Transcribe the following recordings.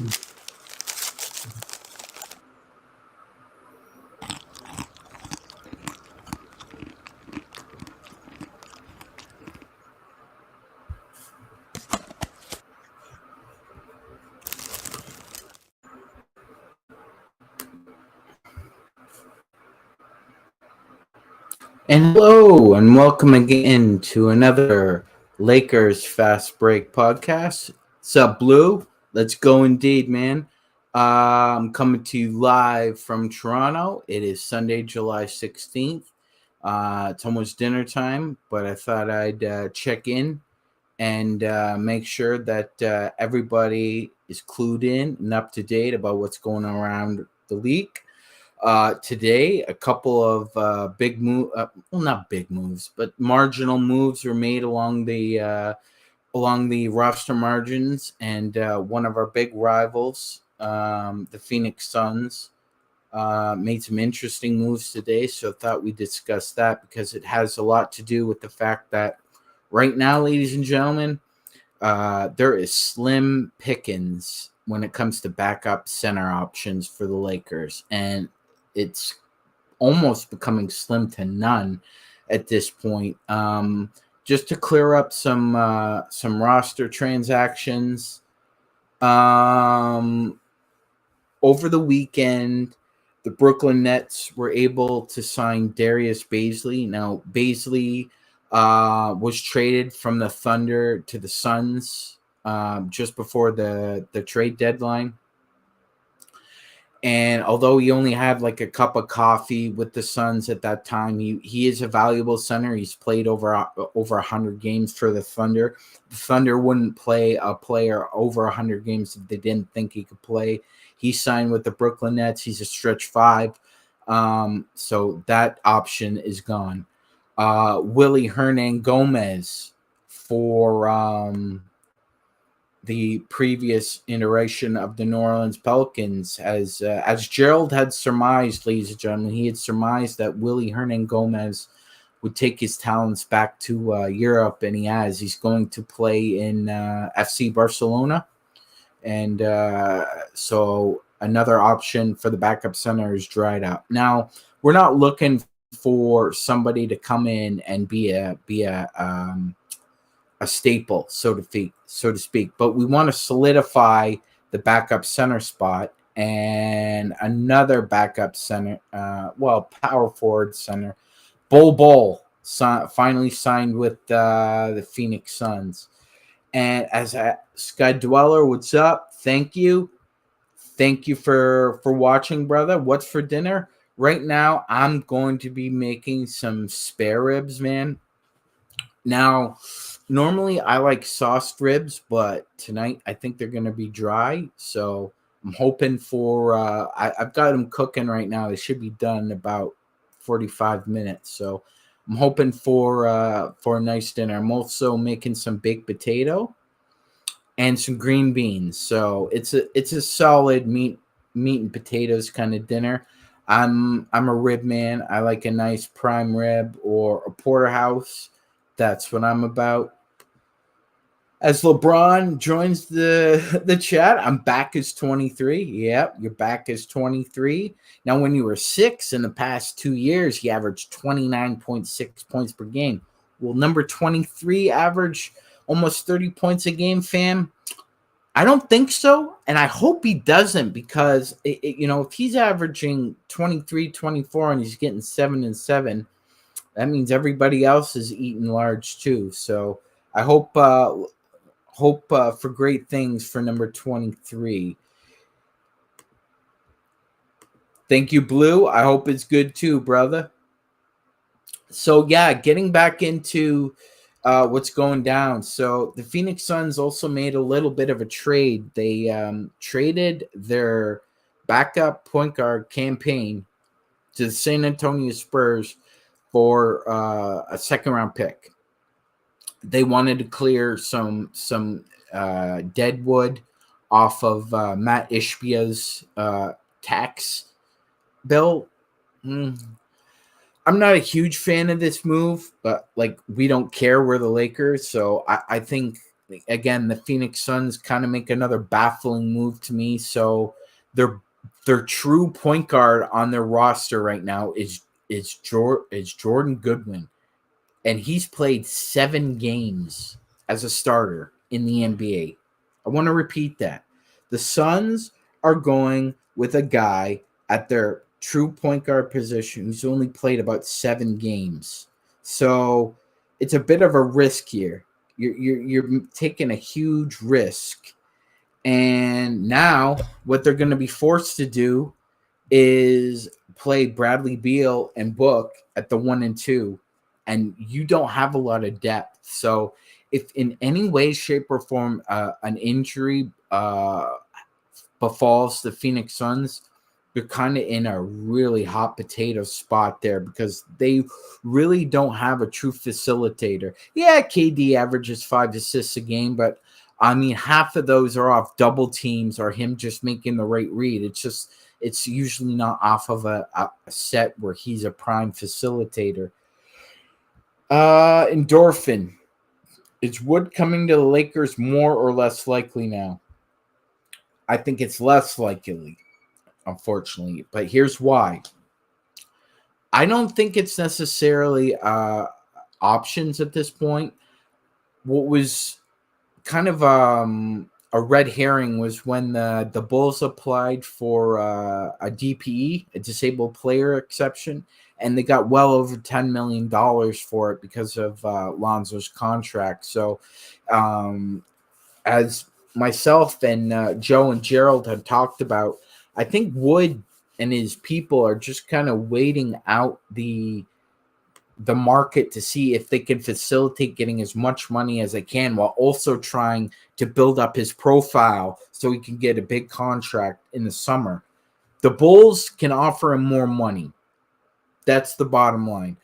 And hello, and welcome again to another Lakers Fast Break podcast. What's up, Blue? Let's go indeed, man. I'm coming to you live from Toronto. It is Sunday, July 16th. It's almost dinner time, but I thought I'd check in and make sure that everybody is clued in and up to date about what's going on around the league. Today, a couple of big well, not big moves, but marginal moves were made along the roster margins, and one of our big rivals, the Phoenix Suns, made some interesting moves today. So I thought we'd discuss that because it has a lot to do with the fact that right now, ladies and gentlemen, there is slim pickings when it comes to backup center options for the Lakers, and it's almost becoming slim to none at this point. Just to clear up some roster transactions, over the weekend, the Brooklyn Nets were able to sign Darius Bazley. Now, Bazley was traded from the Thunder to the Suns just before the trade deadline. And although he only had like a cup of coffee with the Suns at that time, he is a valuable center. He's played over 100 games for the Thunder. The Thunder wouldn't play a player over 100 games if they didn't think he could play. He signed with the Brooklyn Nets. He's a stretch five. So that option is gone. Willie Hernangomez for the previous iteration of the New Orleans Pelicans, as Gerald had surmised, ladies and gentlemen, he had surmised that Willie Hernangomez would take his talents back to Europe, and he has. He's going to play in FC Barcelona, and so another option for the backup center is dried up. Now, we're not looking for somebody to come in and be a staple, so to speak. But we want to solidify the backup center spot, and another backup center, power forward center, Bol finally signed with the Phoenix Suns. And as a Sky Dweller, what's up? Thank you for watching, brother. What's for dinner? Right now, I'm going to be making some spare ribs, man. Now, normally I like sauced ribs, but tonight I think they're going to be dry. So I'm hoping for, I've got them cooking right now. They should be done in about 45 minutes. So I'm hoping for a nice dinner. I'm also making some baked potato and some green beans. So it's a solid meat and potatoes kind of dinner. I'm a rib man. I like a nice prime rib or a porterhouse. That's what I'm about. As LeBron joins the chat, I'm back as 23. Yep, you're back as 23. Now, when you were 6 in the past 2 years, he averaged 29.6 points per game. Will number 23 average almost 30 points a game, fam? I don't think so, and I hope he doesn't, because, if he's averaging 23, 24, and he's getting 7 and 7, that means everybody else is eating large too. So I hope for great things for number 23. Thank you, Blue. I hope it's good too, brother. So yeah, getting back into what's going down. So the Phoenix Suns also made a little bit of a trade. They traded their backup point guard campaign to the San Antonio Spurs for a second-round pick. They wanted to clear some deadwood off of Matt Ishbia's tax bill. I'm not a huge fan of this move, but we don't care. We're the Lakers, so I think again, the Phoenix Suns kind of make another baffling move to me. So their true point guard on their roster right now is Jordan Goodwin, and he's played 7 games as a starter in the NBA. I want to repeat that. The Suns are going with a guy at their true point guard position who's only played about 7 games. So it's a bit of a risk here. You're taking a huge risk. And now what they're going to be forced to do is play Bradley Beal and Book at the 1 and 2, and you don't have a lot of depth. So if in any way, shape, or form an injury befalls the Phoenix Suns, they're kind of in a really hot potato spot there because they really don't have a true facilitator. Yeah, KD averages 5 assists a game, but I mean, half of those are off double teams or him just making the right read. It's usually not off of a set where he's a prime facilitator. Endorphin. Is Wood coming to the Lakers more or less likely now? I think it's less likely, unfortunately. But here's why. I don't think it's necessarily options at this point. What was kind of a red herring was when the Bulls applied for a DPE, a disabled player exception, and they got well over $10 million for it because of Lonzo's contract. So as myself and Joe and Gerald had talked about, I think Wood and his people are just kind of waiting out the market to see if they can facilitate getting as much money as they can while also trying to build up his profile so he can get a big contract in the summer. The Bulls can offer him more money. That's the bottom line.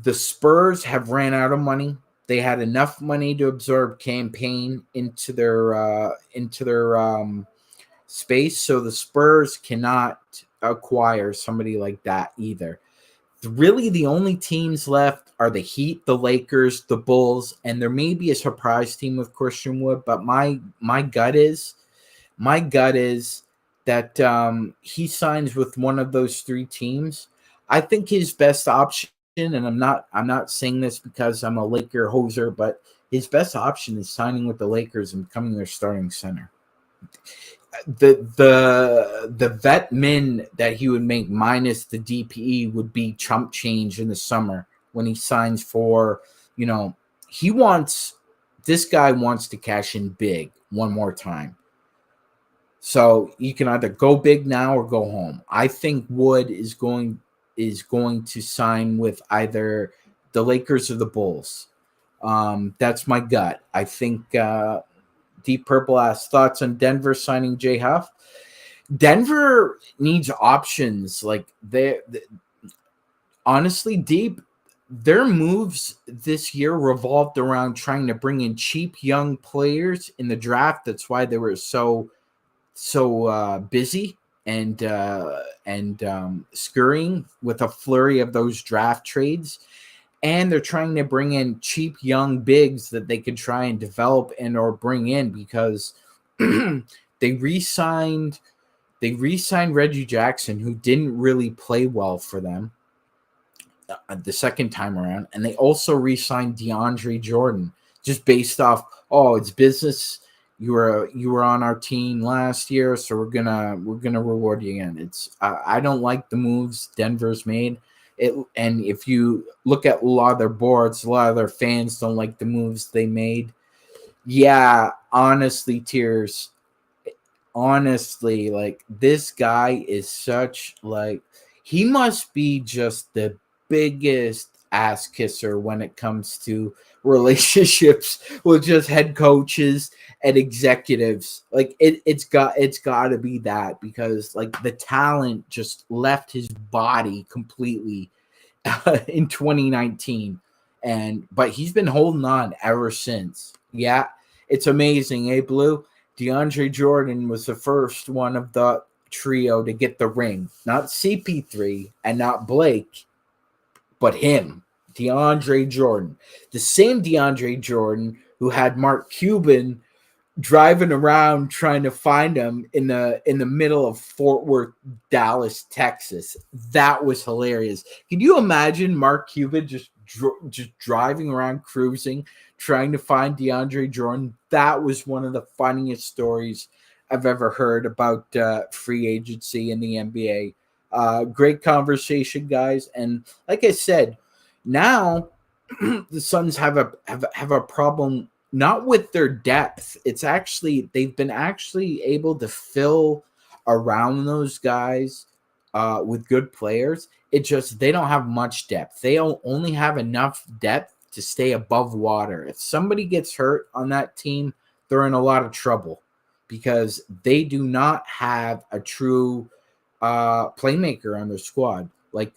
The Spurs have ran out of money. They had enough money to absorb campaign into their space, so the Spurs cannot acquire somebody like that either. Really, the only teams left are the Heat, the Lakers, the Bulls, and there may be a surprise team with Christian Wood. But my gut is that he signs with one of those 3 teams. I think his best option, and I'm not saying this because I'm a Laker hoser, but his best option is signing with the Lakers and becoming their starting center. The vet min that he would make minus the DPE would be chump change in the summer when he signs for, this guy wants to cash in big one more time. So you can either go big now or go home. I think Wood is going to sign with either the Lakers or the Bulls. That's my gut. I think Deep Purple asks thoughts on Denver signing Jay Huff. Denver needs options. Like honestly, Deep, their moves this year revolved around trying to bring in cheap young players in the draft. That's why they were so busy and scurrying with a flurry of those draft trades. And they're trying to bring in cheap young bigs that they could try and develop and or bring in because they re-signed Reggie Jackson, who didn't really play well for them the second time around, and they also re-signed DeAndre Jordan just based off, it's business. You were on our team last year, so we're gonna reward you again. I don't like the moves Denver's made. And if you look at a lot of their boards, a lot of their fans don't like the moves they made. Yeah, honestly, Tears. Honestly, like this guy is such he must be just the biggest ass kisser when it comes to relationships with just head coaches and executives. Like it's got to be that because the talent just left his body completely in 2019, but he's been holding on ever since. Yeah, it's amazing, Blue? DeAndre Jordan was the first one of the trio to get the ring, not CP3 and not Blake, but him, DeAndre Jordan, the same DeAndre Jordan who had Mark Cuban driving around trying to find him in the middle of Fort Worth, Dallas, Texas. That was hilarious. Can you imagine Mark Cuban just driving around, cruising, trying to find DeAndre Jordan? That was one of the funniest stories I've ever heard about free agency in the NBA. Great conversation, guys. And like I said, now the Suns have a problem not with their depth. It's actually they've been actually able to fill around those guys with good players. It just they don't have much depth. They only have enough depth to stay above water. If somebody gets hurt on that team, they're in a lot of trouble because they do not have a true playmaker on their squad. Like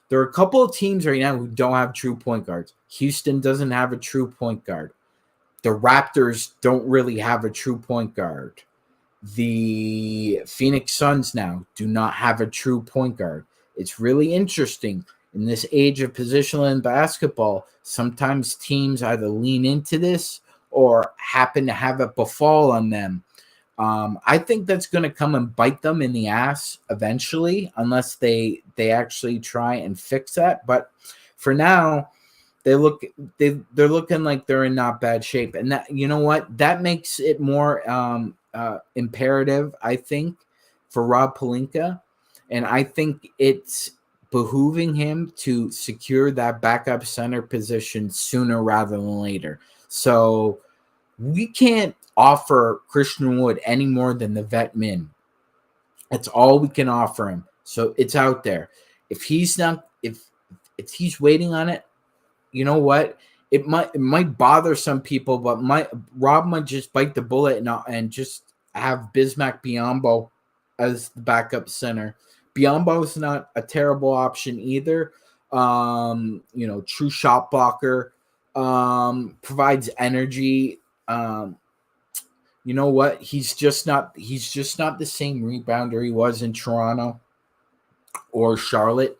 there are a couple of teams right now who don't have true point guards. Houston doesn't have a true point guard. The Raptors don't really have a true point guard. The Phoenix Suns now do not have a true point guard. It's really interesting. In this age of positional in basketball, sometimes teams either lean into this or happen to have it befall on them. I think that's going to come and bite them in the ass eventually, unless they actually try and fix that. But for now, they're looking like they're in not bad shape, and that you know what that makes it more imperative, I think, for Rob Pelinka, and I think it's behooving him to secure that backup center position sooner rather than later. So we can't offer Christian Wood any more than the vet min. That's all we can offer him. So it's out there. If he's not, if he's waiting on it, you know what? It might bother some people, but Rob might just bite the bullet and just have Bismack Biyombo as the backup center. Biyombo is not a terrible option either. True shot blocker, provides energy. You know what? He's just not the same rebounder he was in Toronto or Charlotte.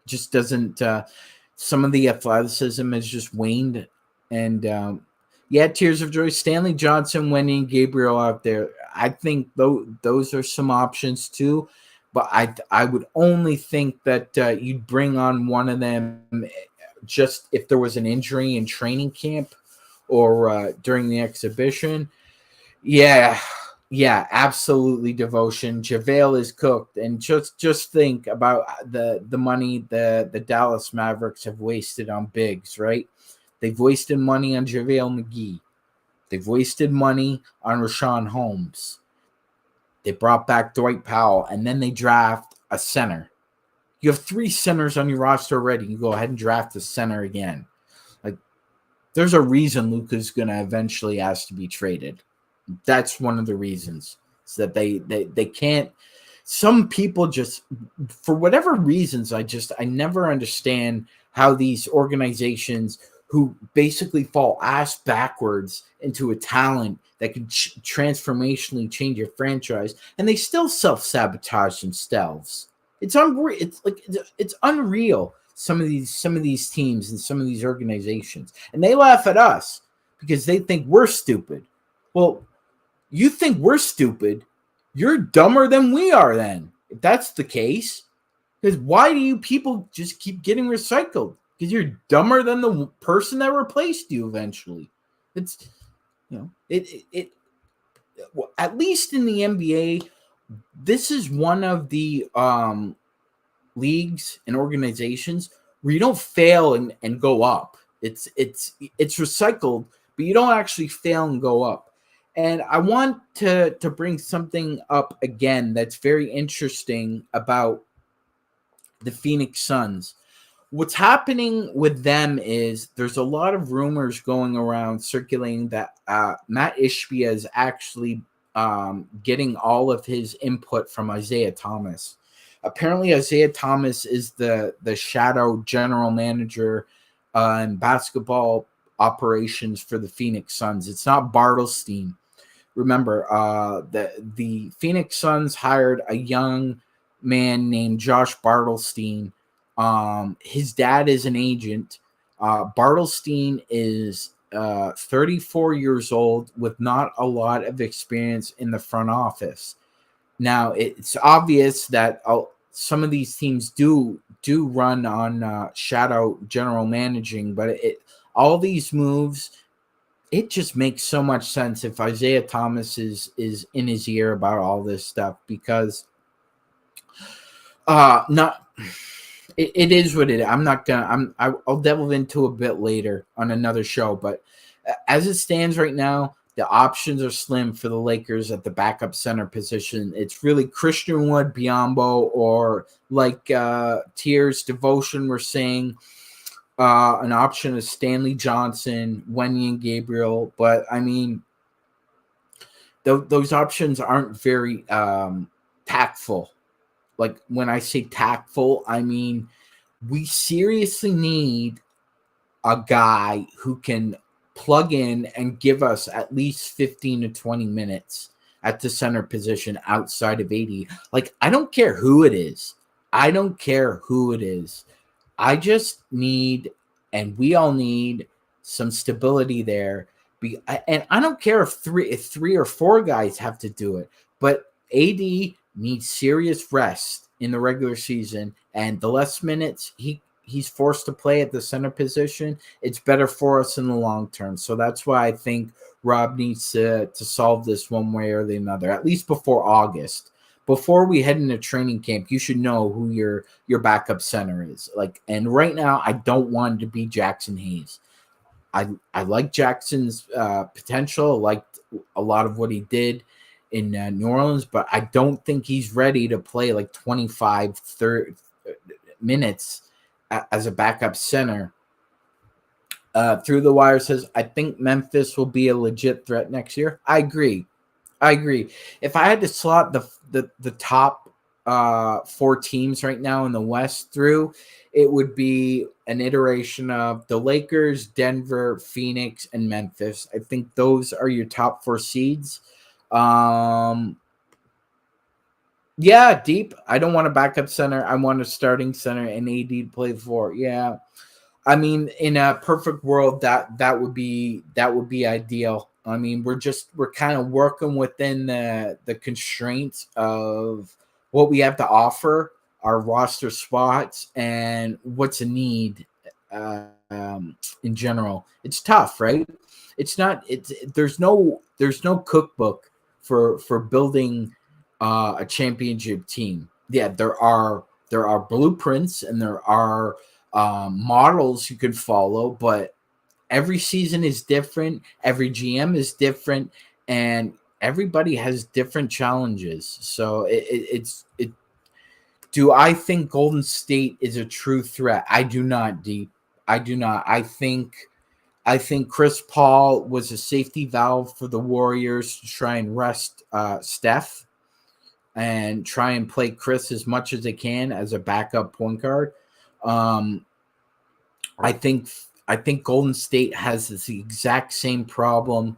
Just doesn't. Some of the athleticism has just waned, and tears of joy. Stanley Johnson, Wendy, and Gabriel out there. I think those are some options too, but I would only think that you'd bring on one of them just if there was an injury in training camp or during the exhibition. Yeah, absolutely devotion. JaVale is cooked, and just think about the money the Dallas Mavericks have wasted on bigs, right? They've wasted money on JaVale McGee. They've wasted money on Rashawn Holmes. They brought back Dwight Powell, and then they draft a center. You have 3 centers on your roster already. You go ahead and draft a center again. Like, there's a reason Luka's going to eventually ask to be traded. That's one of the reasons. Is that they can't. Some people just, for whatever reasons, I never understand how these organizations who basically fall ass backwards into a talent that can transformationally change your franchise, and they still self-sabotage themselves. It's unreal. It's unreal. Some of these teams and some of these organizations, and they laugh at us because they think we're stupid. Well, you think we're stupid? You're dumber than we are. Then, if that's the case, because why do you people just keep getting recycled? Because you're dumber than the person that replaced you eventually. It's, at least in the NBA, this is one of the leagues and organizations where you don't fail and go up. It's recycled, but you don't actually fail and go up. And I want to bring something up again that's very interesting about the Phoenix Suns. What's happening with them is there's a lot of rumors going around circulating that Matt Ishbia is actually getting all of his input from Isaiah Thomas. Apparently, Isaiah Thomas is the shadow general manager in basketball operations for the Phoenix Suns. It's not Bartlestein. Remember, the Phoenix Suns hired a young man named Josh Bartlestein. His dad is an agent. Bartlestein is 34 years old with not a lot of experience in the front office. Now, it's obvious that some of these teams do run on shadow general managing, but all these moves, it just makes so much sense if Isaiah Thomas is in his ear about all this stuff, because not it is what it is. I'm not gonna I'll delve into a bit later on another show, but as it stands right now, the options are slim for the Lakers at the backup center position. It's really Christian Wood, Biyombo, or like Tears Devotion were saying, an option is Stanley Johnson, Wenyen Gabriel. But I mean, those options aren't very tactful. Like, when I say tactful, I mean we seriously need a guy who can plug in and give us at least 15 to 20 minutes at the center position outside of 80. Like, I don't care who it is. I don't care who it is. I just need, and we all need, some stability there. And I don't care if three or four guys have to do it, but AD needs serious rest in the regular season, and the less minutes he's forced to play at the center position, it's better for us in the long term. So that's why I think Rob needs to solve this one way or the other, at least before August. Before we head into training camp, you should know who your backup center is. Like, and right now, I don't want it to be Jackson Hayes. I like Jackson's potential. I liked a lot of what he did in New Orleans, but I don't think he's ready to play like 25, 30 minutes as a backup center. Through the Wire says, I think Memphis will be a legit threat next year. I agree. If I had to slot the top four teams right now in the West through, it would be an iteration of the Lakers, Denver, Phoenix, and Memphis. I think those are your top four seeds. Yeah, deep. I don't want a backup center. I want a starting center and AD to play for. Yeah. I mean, in a perfect world, that would be ideal. I mean, we're kind of working within the constraints of what we have to offer, our roster spots, and what's a need in general. It's tough, right? It's not. There's no cookbook for building a championship team. Yeah, there are blueprints and there are models you can follow, but every season is different, every GM is different, and everybody has different challenges. So it's do I think Golden State is a true threat? I do not, Deep. I do not. I think Chris Paul was a safety valve for the Warriors to try and rest Steph and try and play Chris as much as they can as a backup point guard. I think Golden State has the exact same problem.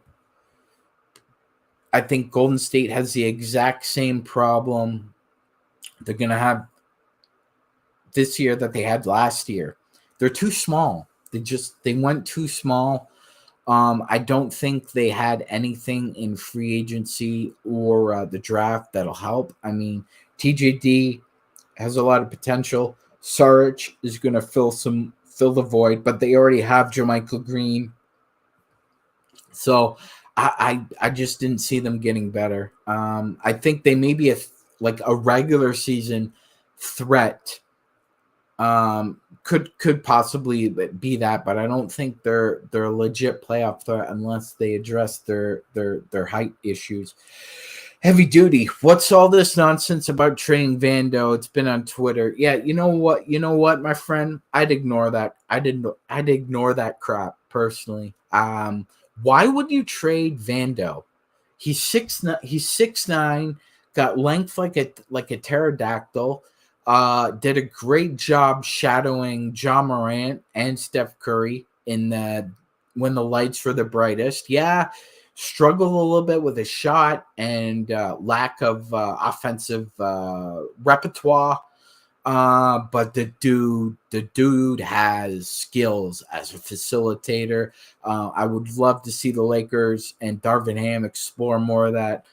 I think Golden State has the exact same problem they're going to have this year that they had last year. They're too small. They went too small. I don't think they had anything in free agency or the draft that'll help. I mean, TJD has a lot of potential. Saric is going to fill the void, but they already have JaMychal Green. So I just didn't see them getting better. I think they may be a regular season threat. Could possibly be that, but I don't think they're a legit playoff threat unless they address their height issues. Heavy Duty, what's all this nonsense about trading Vando? It's been on Twitter. Yeah, you know what, my friend? I'd ignore that. I'd ignore that crap personally. Why would you trade Vando? He's 6'9", got length like a pterodactyl. Did a great job shadowing Ja Morant and Steph Curry when the lights were the brightest. Yeah, struggled a little bit with his shot and lack of offensive repertoire. But the dude has skills as a facilitator. I would love to see the Lakers and Darvin Ham explore more of that.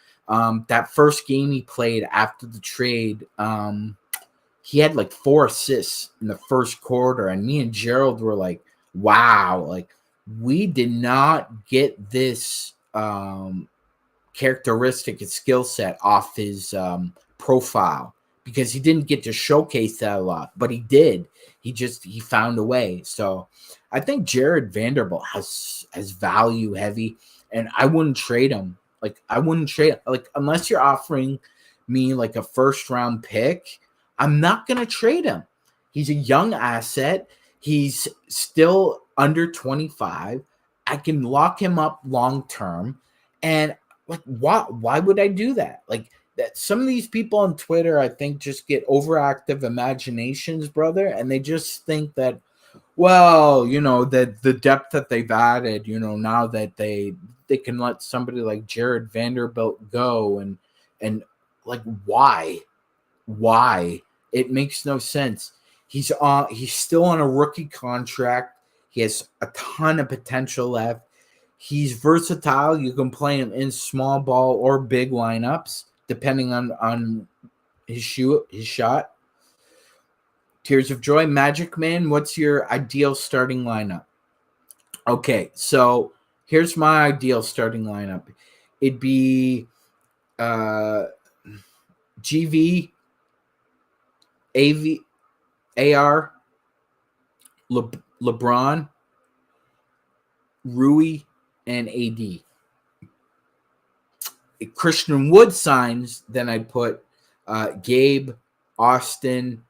That first game he played after the trade, he had like 4 assists in the first quarter, and me and Gerald were like, "Wow, like we did not get this characteristic and skill set off his profile because he didn't get to showcase that a lot, but he did. He found a way. So I think Jared Vanderbilt has value heavy, and I wouldn't trade him. Like I wouldn't trade like unless you're offering me like a first round pick. I'm not gonna trade him. He's a young asset. He's still under 25. I can lock him up long term, and like why would I do that? Like that some of these people on Twitter I think just get overactive imaginations, brother, and they just think that well, that the depth that they've added, now that they can let somebody like Jared Vanderbilt go and like why? It makes no sense. He's still on a rookie contract. He has a ton of potential left. He's versatile. You can play him in small ball or big lineups, depending on his shot. Tears of Joy, MagicMan, what's your ideal starting lineup? Okay, so here's my ideal starting lineup. It'd be GV, AV, AR, LeBron, Rui, and AD. If Christian Wood signs, then I'd put Gabe, Austin,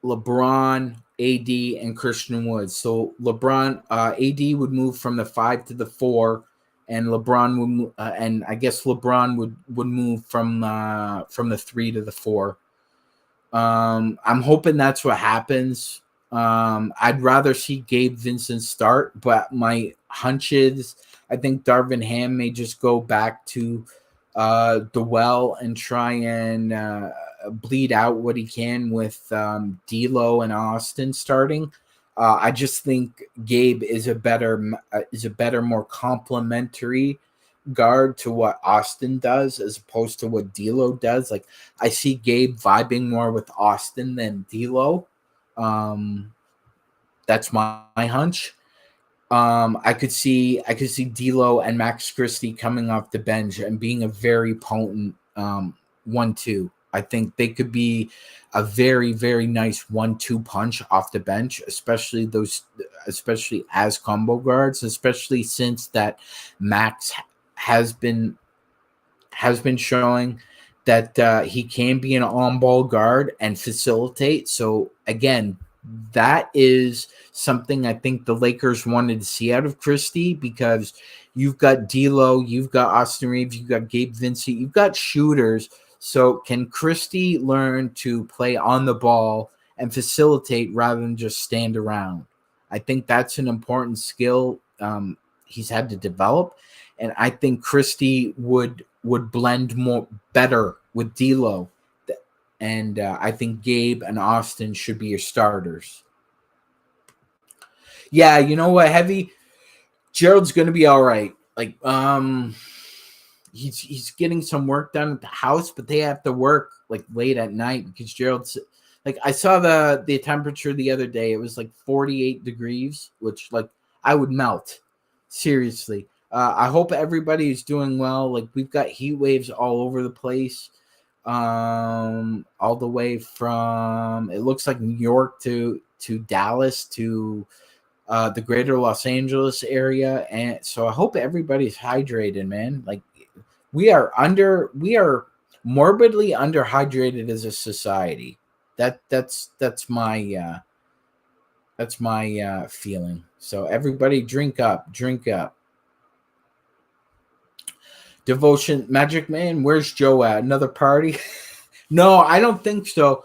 LeBron, AD, and Christian Wood. So AD would move from the 5 to the 4, and LeBron would, and I guess LeBron would move from the 3 to the 4. I'm hoping that's what happens. I'd rather see Gabe Vincent start, but my hunch is I think Darvin Ham may just go back to the well and try and bleed out what he can with D'Lo and Austin starting. I just think Gabe is a better, more complementary guard to what Austin does as opposed to what D'Lo does. Like I see Gabe vibing more with Austin than D'Lo. That's my hunch. I could see D'Lo and Max Christie coming off the bench and being a very potent 1-2. I think they could be a very, very nice 1-2 punch off the bench, especially as combo guards, especially since that Max has been showing that he can be an on-ball guard and facilitate. So again, that is something I think the Lakers wanted to see out of Christie because you've got D'Lo, you've got Austin Reeves, you've got Gabe Vincent, you've got shooters. So can Christie learn to play on the ball and facilitate rather than just stand around? I think that's an important skill he's had to develop, and I think Christie would blend more better with D'Lo. And I think Gabe and Austin should be your starters. Yeah, you know what, Heavy? Gerald's going to be all right. Like, he's getting some work done at the house, but they have to work like late at night because Gerald's like I saw the temperature the other day. It was like 48 degrees, which like I would melt. Seriously. I hope everybody is doing well. Like we've got heat waves all over the place. All the way from it looks like New York to Dallas to the greater Los Angeles area, and so I hope everybody's hydrated, man. Like we are morbidly underhydrated as a society. That's my feeling. So everybody drink up. Devotion, MagicMan, where's Joe at? Another party? No, I don't think so.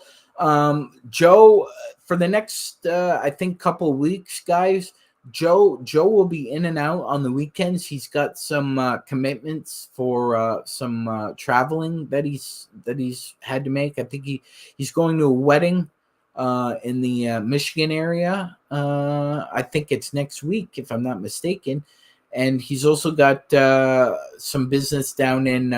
Joe, for the next, I think, couple weeks, guys, Joe will be in and out on the weekends. He's got some commitments for some traveling that he's had to make. I think he's going to a wedding in the Michigan area. I think it's next week, if I'm not mistaken. And he's also got some business down in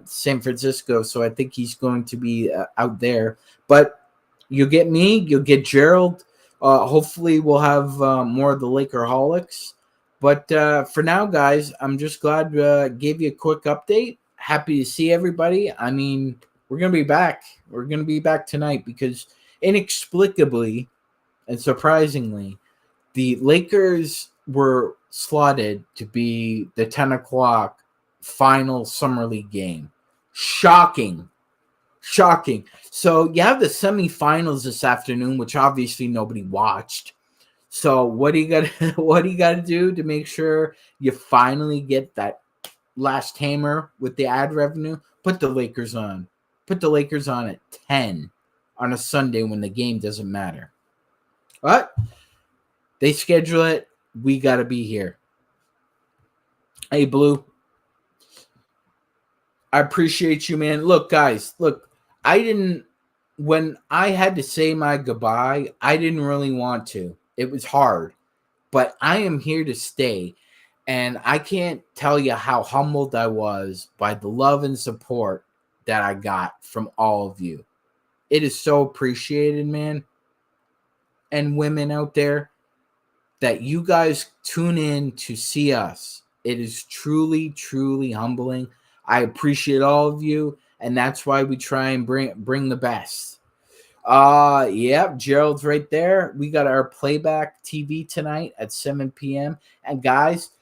San Francisco, so I think he's going to be out there. But you'll get me, you'll get Gerald. Hopefully, we'll have more of the Lakerholics. But for now, guys, I'm just glad gave you a quick update. Happy to see everybody. I mean, we're gonna be back. We're gonna be back tonight because inexplicably and surprisingly, the Lakers were slotted to be the 10 o'clock final summer league game. Shocking. So you have the semifinals this afternoon, which obviously nobody watched. So what do you got to do to make sure you finally get that last hammer with the ad revenue? Put the Lakers on. Put the Lakers on at 10 on a Sunday when the game doesn't matter. What? They schedule it. We got to be here. Hey, Blue. I appreciate you, man. Look, guys, when I had to say my goodbye, I didn't really want to. It was hard, but I am here to stay. And I can't tell you how humbled I was by the love and support that I got from all of you. It is so appreciated, man. And women out there, that you guys tune in to see us. It is truly, truly humbling. I appreciate all of you, and that's why we try and bring the best. Yep, Gerald's right there. We got our playback TV tonight at 7 p.m. And guys,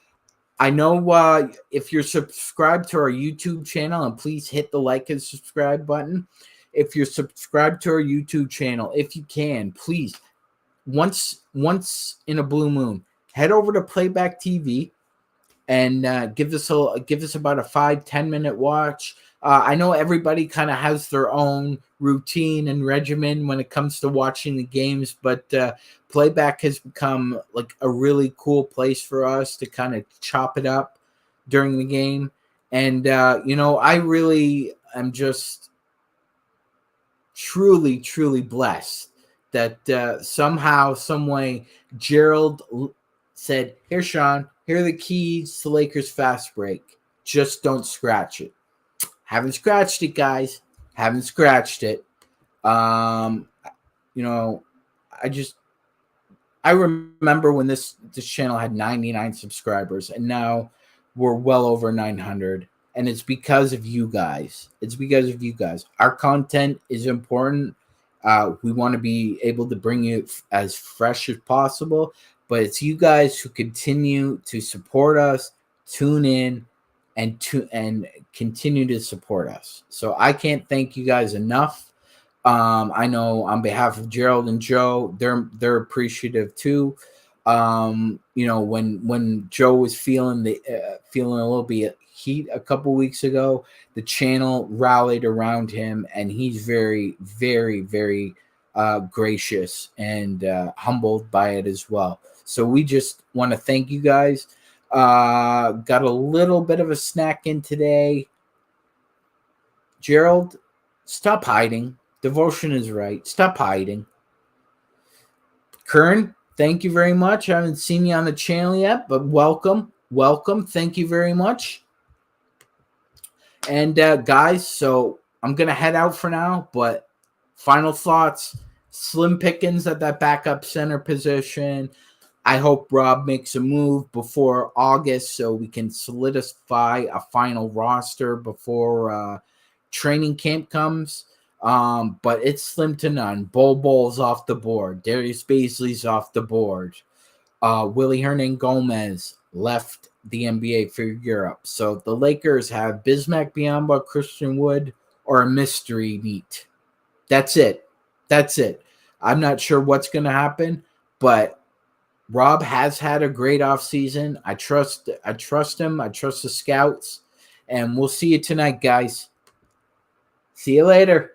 I know if you're subscribed to our YouTube channel, and please hit the like and subscribe button. If you're subscribed to our YouTube channel, if you can, please, once in a blue moon, head over to Playback TV and give us about a 5-10 minute watch. I know everybody kind of has their own routine and regimen when it comes to watching the games, but Playback has become like a really cool place for us to kind of chop it up during the game. And I really am just truly, truly blessed that somehow, some way, Gerald said, "Here, Sean, here are the keys to Lakers fast break. Just don't scratch it." Haven't scratched it, guys. Haven't scratched it. I remember when this channel had 99 subscribers, and now we're well over 900. And it's because of you guys. Our content is important. We want to be able to bring you as fresh as possible, but it's you guys who continue to support us, tune in, and continue to support us. So I can't thank you guys enough. I know on behalf of Gerald and Joe, they're appreciative too. When Joe was feeling a little bit heat a couple weeks ago, the channel rallied around him, and he's very, very, very gracious and humbled by it as well. So we just want to thank you guys. Got a little bit of a snack in today. Gerald, stop hiding. Devotion is right. Stop hiding. Kern, thank you very much. I haven't seen you on the channel yet, but welcome. Thank you very much. And guys, so I'm going to head out for now, but final thoughts, slim pickings at that backup center position. I hope Rob makes a move before August so we can solidify a final roster before training camp comes. But it's slim to none. Bol's off the board. Darius Baisley's off the board. Willie Hernan-Gomez left the NBA for Europe. So the Lakers have Bismack Biyombo, Christian Wood, or a mystery meet. That's it. I'm not sure what's going to happen, but Rob has had a great offseason. I trust him. I trust the scouts. And we'll see you tonight, guys. See you later.